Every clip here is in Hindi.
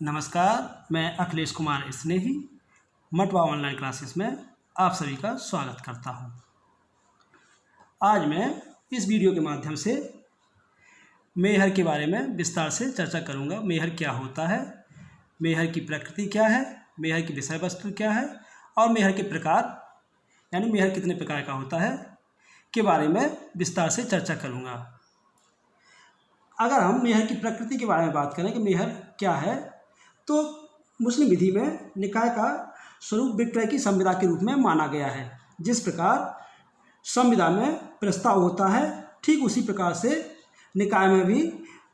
नमस्कार, मैं अखिलेश कुमार स्नेही मटवा ऑनलाइन क्लासेस में आप सभी का स्वागत करता हूं। आज मैं इस वीडियो के माध्यम से मेहर के बारे में विस्तार से चर्चा करूंगा। मेहर क्या होता है, मेहर की प्रकृति क्या है, मेहर की विषय वस्तु क्या है और मेहर के प्रकार यानी मेहर कितने प्रकार का होता है के बारे में विस्तार से चर्चा करूंगा। अगर हम मेहर की प्रकृति के बारे में बात करें कि मेहर क्या है, तो मुस्लिम विधि में निकाय का स्वरूप विक्रय की संविदा के रूप में माना गया है। जिस प्रकार संविदा में प्रस्ताव होता है, ठीक उसी प्रकार से निकाय में भी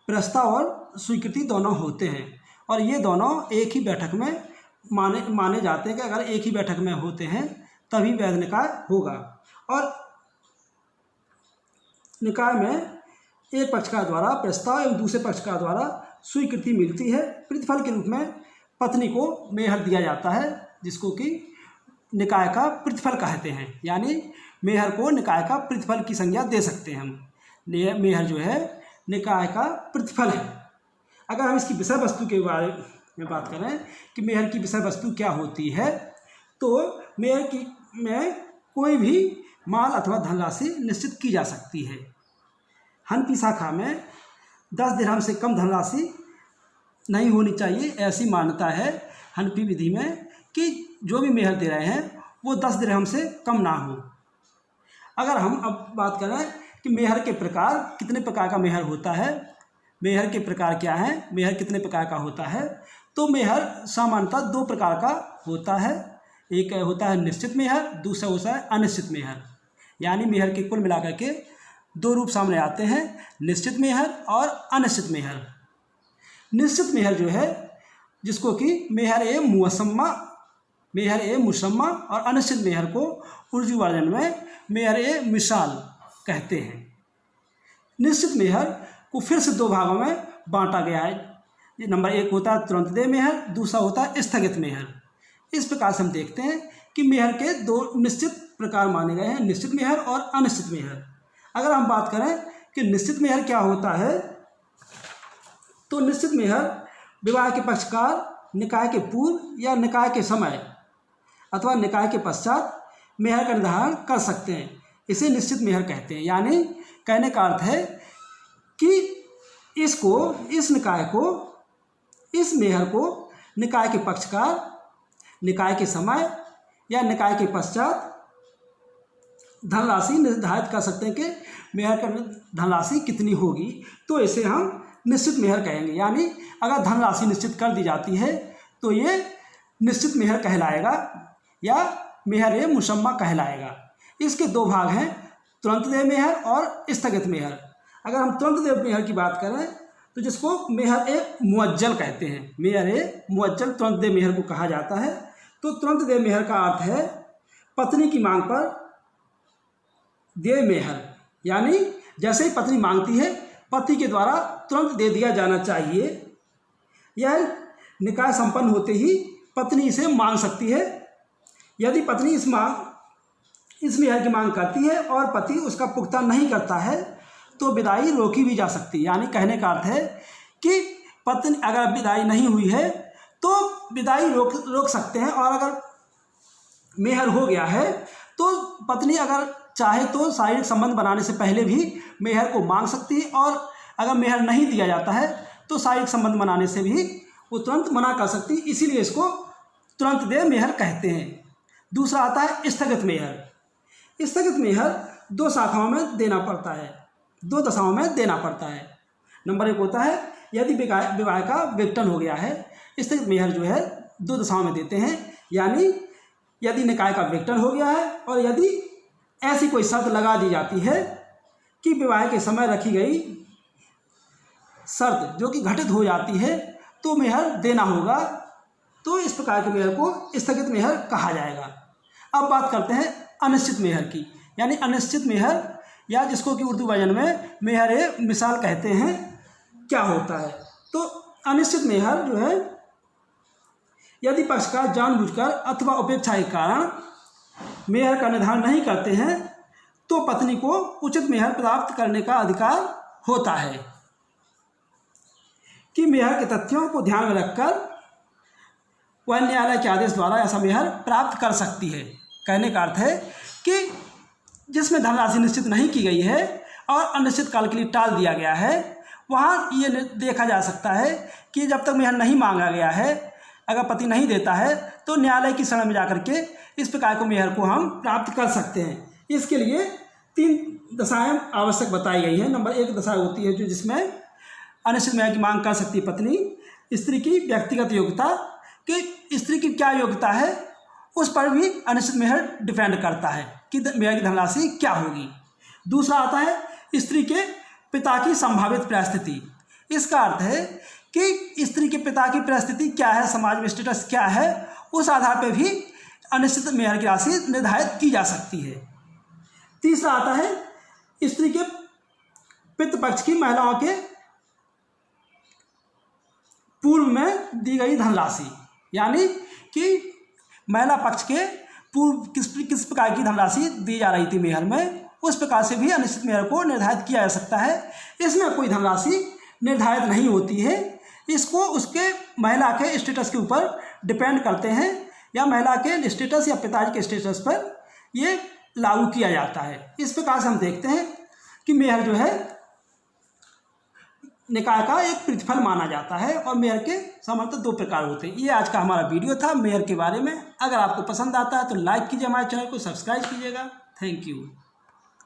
प्रस्ताव और स्वीकृति दोनों होते हैं और ये दोनों एक ही बैठक में माने जाते हैं कि अगर एक ही बैठक में होते हैं तभी वैध निकाय होगा। और निकाय में एक पक्षकार द्वारा प्रस्ताव एवं दूसरे पक्षकार द्वारा स्वीकृति मिलती है। प्रतिफल के रूप में पत्नी को मेहर दिया जाता है, जिसको कि निकाय का प्रतिफल कहते हैं। यानी मेहर को निकाय का प्रतिफल की संज्ञा दे सकते हैं हम। मेहर जो है निकाय का प्रतिफल है। अगर हम इसकी विषय वस्तु के बारे में बात करें कि मेहर की विषय वस्तु क्या होती है, तो मेहर की में कोई भी माल अथवा धनराशि निश्चित की जा सकती है। हनफी शाखा में 10 दिरहम से कम धनराशि नहीं होनी चाहिए, ऐसी मान्यता है हनफी विधि में कि जो भी मेहर दे रहे हैं वो 10 दिरहम से कम ना हो। अगर हम अब बात करें कि मेहर के प्रकार, कितने प्रकार का मेहर होता है, मेहर के प्रकार क्या हैं, मेहर कितने प्रकार का होता है, तो मेहर सामान्यतः 2 प्रकार का होता है। एक होता है निश्चित मेहर, दूसरा होता है अनिश्चित मेहर। यानी मेहर के कुल मिलाकर के 2 रूप सामने आते हैं, निश्चित मेहर और अनिश्चित मेहर। निश्चित मेहर जो है जिसको कि मेहर ए मुसम्मा और अनिश्चित मेहर को उर्दू वर्जन में मेहर ए मिसाल कहते हैं। निश्चित मेहर को फिर से 2 भागों में बांटा गया है। नंबर 1 होता है तुरंत दे मेहर, दूसरा होता है स्थगित मेहर। इस प्रकार से हम देखते हैं कि मेहर के 2 निश्चित प्रकार माने गए हैं, निश्चित मेहर और अनिश्चित मेहर। अगर हम बात करें कि निश्चित मेहर क्या होता है, तो निश्चित मेहर विवाह के पक्षकार निकाय के पूर्व या निकाय के समय अथवा निकाय के पश्चात मेहर का निर्धारण कर सकते हैं। इसे निश्चित मेहर कहते हैं। यानी कहने का अर्थ है कि इस मेहर को निकाय के पक्षकार निकाय के समय या निकाय के पश्चात धनराशि निर्धारित कर सकते हैं कि मेहर का धनराशि कितनी होगी, तो इसे हम निश्चित मेहर कहेंगे। यानी अगर धनराशि निश्चित कर दी जाती है तो ये निश्चित मेहर कहलाएगा या मेहर ए मुसम्मा कहलाएगा। इसके 2 भाग हैं, तुरंत दे मेहर और स्थगित मेहर। अगर हम तुरंत दे मेहर की बात करें तो जिसको मेहर ए मुअज्जल कहते हैं, मेहर ए मुअज्जल तुरंत दे मेहर को कहा जाता है। तो तुरंत दे मेहर का अर्थ है पत्नी की मांग पर दे मेहर। यानी जैसे ही पत्नी मांगती है पति के द्वारा तुरंत दे दिया जाना चाहिए। यह निकाय संपन्न होते ही पत्नी इसे मांग सकती है। यदि पत्नी इस मेहर की मांग करती है और पति उसका पुख्ता नहीं करता है तो विदाई रोकी भी जा सकती है। यानी कहने का अर्थ है कि पत्नी अगर विदाई नहीं हुई है तो विदाई रोक सकते हैं, और अगर मेहर हो गया है तो पत्नी अगर चाहे तो शारीरिक संबंध बनाने से पहले भी मेहर को मांग सकती है, और अगर मेहर नहीं दिया जाता है तो शारीरिक संबंध बनाने से भी वो तुरंत मना कर सकती है। इसीलिए इसको तुरंत दे मेहर कहते हैं। दूसरा आता है स्थगित मेहर। स्थगित मेहर 2 शाखाओं में देना पड़ता है, 2 दशाओं में देना पड़ता है। नंबर 1 होता है यदि विवाह का विघटन हो गया है। स्थगित मेहर जो है 2 दशाओं में देते हैं। यानी यदि निकाय का विघटन हो गया है और यदि ऐसी कोई शर्त लगा दी जाती है कि विवाह के समय रखी गई शर्त जो कि घटित हो जाती है तो मेहर देना होगा, तो इस प्रकार के मेहर को स्थगित मेहर कहा जाएगा। अब बात करते हैं अनिश्चित मेहर की। यानी अनिश्चित मेहर या जिसको कि उर्दू वर्जन में मेहर ए मिसाल कहते हैं, क्या होता है। तो अनिश्चित मेहर जो है यदि पक्षकार जानबूझकर अथवा उपेक्षा के कारण मेहर का निर्धारण नहीं करते हैं तो पत्नी को उचित मेहर प्राप्त करने का अधिकार होता है। कि मेहर के तथ्यों को ध्यान में रखकर वह न्यायालय के आदेश द्वारा ऐसा मेहर प्राप्त कर सकती है। कहने का अर्थ है कि जिसमें धनराशि निश्चित नहीं की गई है और अनिश्चित काल के लिए टाल दिया गया है, वहाँ ये देखा जा सकता है कि जब तक मेहर नहीं मांगा गया है, अगर पति नहीं देता है, तो न्यायालय की शरण में जाकर के इस प्रकार को मेहर को हम प्राप्त कर सकते हैं। इसके लिए 3 दशाएं आवश्यक बताई गई हैं। नंबर 1 दशा होती है जो जिसमें अनिश्चित मेहर की मांग कर सकती है पत्नी। स्त्री की व्यक्तिगत योग्यता, कि स्त्री की क्या योग्यता है उस पर भी अनिश्चित मेहर डिपेंड करता है कि मेहर की धनराशि क्या होगी। दूसरा आता है स्त्री के पिता की संभावित परिस्थिति। इसका अर्थ है कि स्त्री के पिता की परिस्थिति क्या है, समाज में स्टेटस क्या है, उस आधार पर भी अनिश्चित मेहर की राशि निर्धारित की जा सकती है। तीसरा आता है स्त्री के पितृपक्ष की महिलाओं के पूर्व में दी गई धनराशि, यानी कि महिला पक्ष के पूर्व किस प्रकार की धनराशि दी जा रही थी मेहर में, उस प्रकार से भी अनिश्चित मेहर को निर्धारित किया जा सकता है। इसमें कोई धनराशि निर्धारित नहीं होती है, इसको उसके महिला के स्टेटस के ऊपर डिपेंड करते हैं, या महिला के स्टेटस या पिताजी के स्टेटस पर ये लागू किया जाता है। इस प्रकार से हम देखते हैं कि मेहर जो है निकाह का एक प्रतिफल माना जाता है, और मेहर के सामान्यतः 2 प्रकार होते हैं। ये आज का हमारा वीडियो था मेहर के बारे में। अगर आपको पसंद आता है तो लाइक कीजिए, हमारे चैनल को सब्सक्राइब कीजिएगा। Thank you.